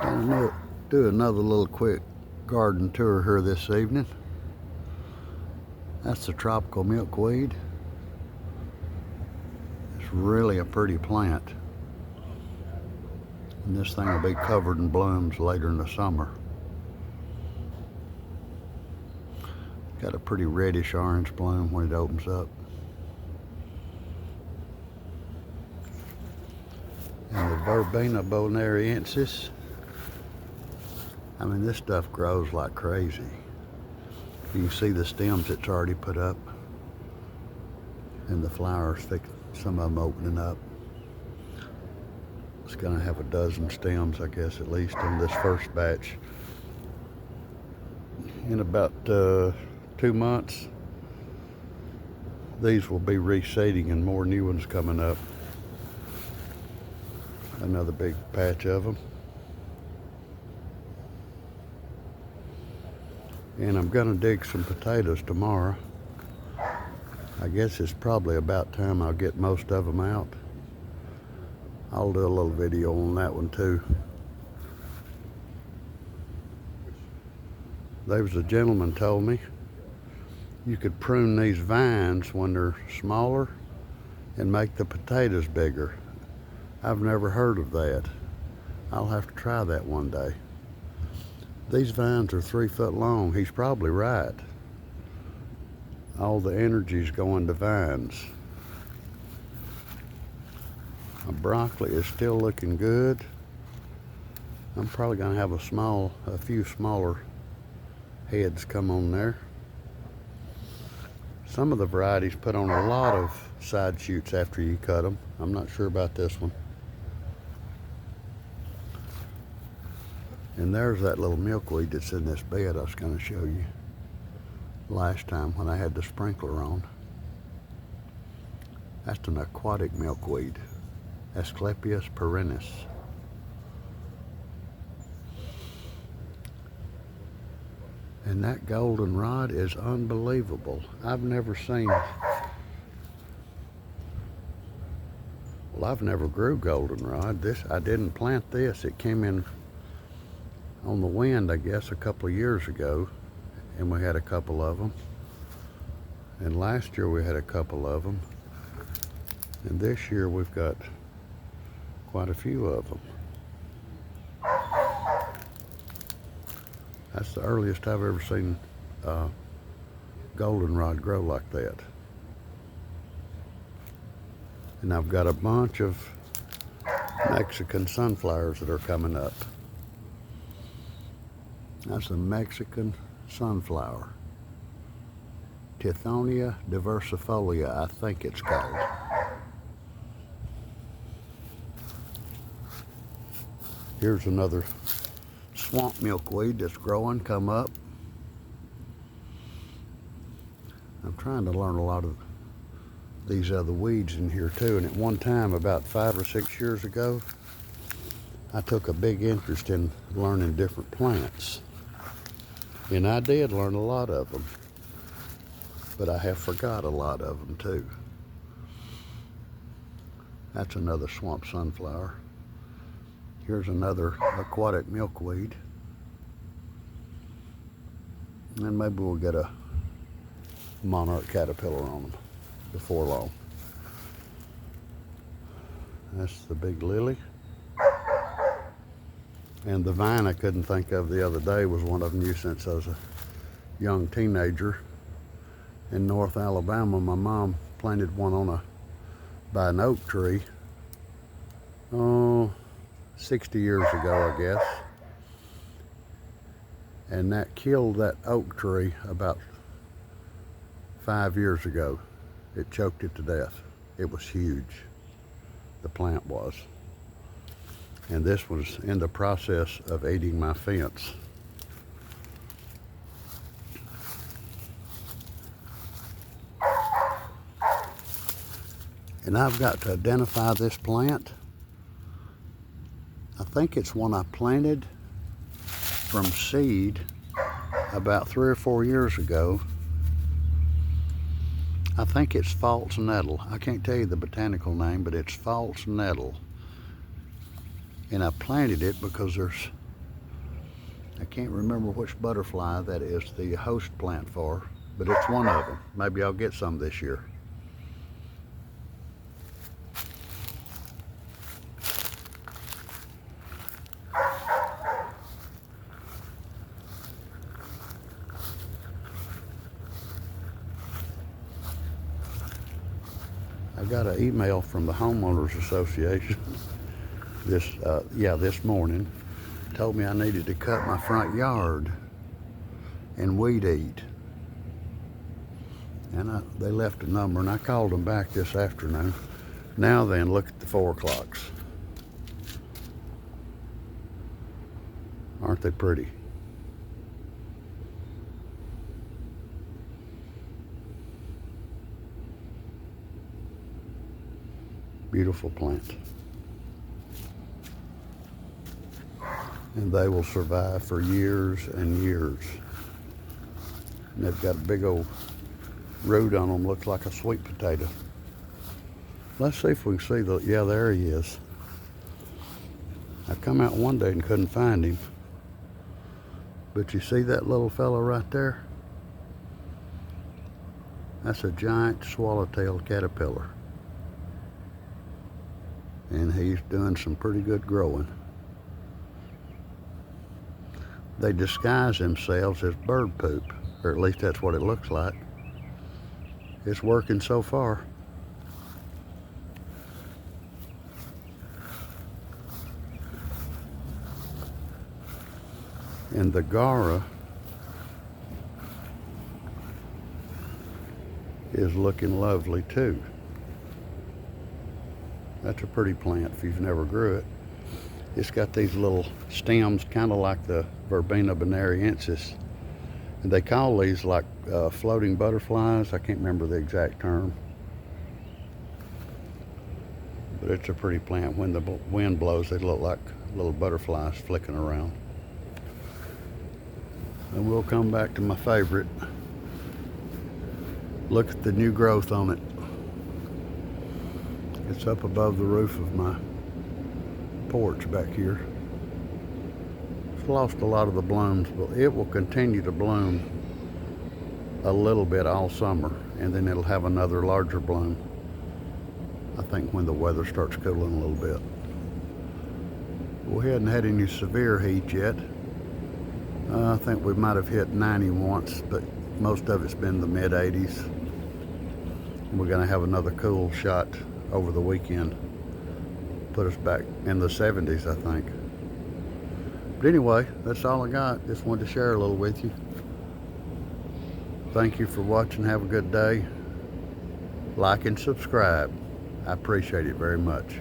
Gonna do another little quick garden tour here this evening. That's the tropical milkweed. It's really a pretty plant. And this thing will be covered in blooms later in the summer. Got a pretty reddish orange bloom when it opens up. And the Verbena bonariensis. I mean, this stuff grows like crazy. You can see the stems it's already put up. And the flowers, some of them opening up. It's gonna have a dozen stems, I guess, at least in this first batch. In about 2 months, these will be reseeding and more new ones coming up. Another big patch of them. And I'm gonna dig some potatoes tomorrow. I guess it's probably about time I'll get most of them out. I'll do a little video on that one too. There was a gentleman told me you could prune these vines when they're smaller and make the potatoes bigger. I've never heard of that. I'll have to try that one day. These vines are 3 foot long. He's probably right. All the energy's going to vines. My broccoli is still looking good. I'm probably gonna have a few smaller heads come on there. Some of the varieties put on a lot of side shoots after you cut them. I'm not sure about this one. And there's that little milkweed that's in this bed I was going to show you last time when I had the sprinkler on. That's an aquatic milkweed, Asclepias perennis. And that goldenrod is unbelievable. I've never seen, well, I've never grew goldenrod. I didn't plant this. It came in on the wind, I guess, a couple of years ago, and we had a couple of them. And last year we had a couple of them. And this year we've got quite a few of them. That's the earliest I've ever seen goldenrod grow like that. And I've got a bunch of Mexican sunflowers that are coming up. That's a Mexican sunflower. Tithonia diversifolia, I think it's called. Here's another swamp milkweed that's growing, come up. I'm trying to learn a lot of these other weeds in here too. And at one time, about 5 or 6 years ago, I took a big interest in learning different plants. And I did learn a lot of them, but I have forgot a lot of them too. That's another swamp sunflower. Here's another aquatic milkweed. And maybe we'll get a monarch caterpillar on them before long. That's the big lily. And the vine I couldn't think of the other day was one I've used since I was a young teenager. In North Alabama, my mom planted one by an oak tree, 60 years ago, I guess. And that killed that oak tree about 5 years ago. It choked it to death. It was huge, the plant was. And this was in the process of eating my fence. And I've got to identify this plant. I think it's one I planted from seed about 3 or 4 years ago. I think it's false nettle. I can't tell you the botanical name, but it's false nettle. And I planted it because there's I can't remember which butterfly that is the host plant for, but it's one of them. Maybe I'll get some this year. I got an email from the Homeowners Association this morning. Told me I needed to cut my front yard and weed eat. And they left a number, and I called them back this afternoon. Now then, look at the 4 o'clocks. Aren't they pretty? Beautiful plant. And they will survive for years and years. And they've got a big old root on them, looks like a sweet potato. Let's see if we can see yeah, there he is. I come out one day and couldn't find him. But you see that little fella right there? That's a giant swallowtail caterpillar. And he's doing some pretty good growing. They disguise themselves as bird poop, or at least that's what it looks like. It's working so far. And the Gaura is looking lovely too. That's a pretty plant if you've never grew it. It's got these little stems kind of like the Verbena bonariensis. And they call these like floating butterflies. I can't remember the exact term. But it's a pretty plant. When the wind blows, they look like little butterflies flicking around. And we'll come back to my favorite. Look at the new growth on it. It's up above the roof of my porch back here. It's lost a lot of the blooms, but it will continue to bloom a little bit all summer, and then it'll have another larger bloom, I think, when the weather starts cooling a little bit. We hadn't had any severe heat yet. I think we might have hit 90 once, but most of it's been the mid-80s. We're going to have another cool shot over the weekend. Put us back in the 70s, I think. But anyway, that's all I got. Just wanted to share a little with you. Thank you for watching. Have a good day. Like and subscribe. I appreciate it very much.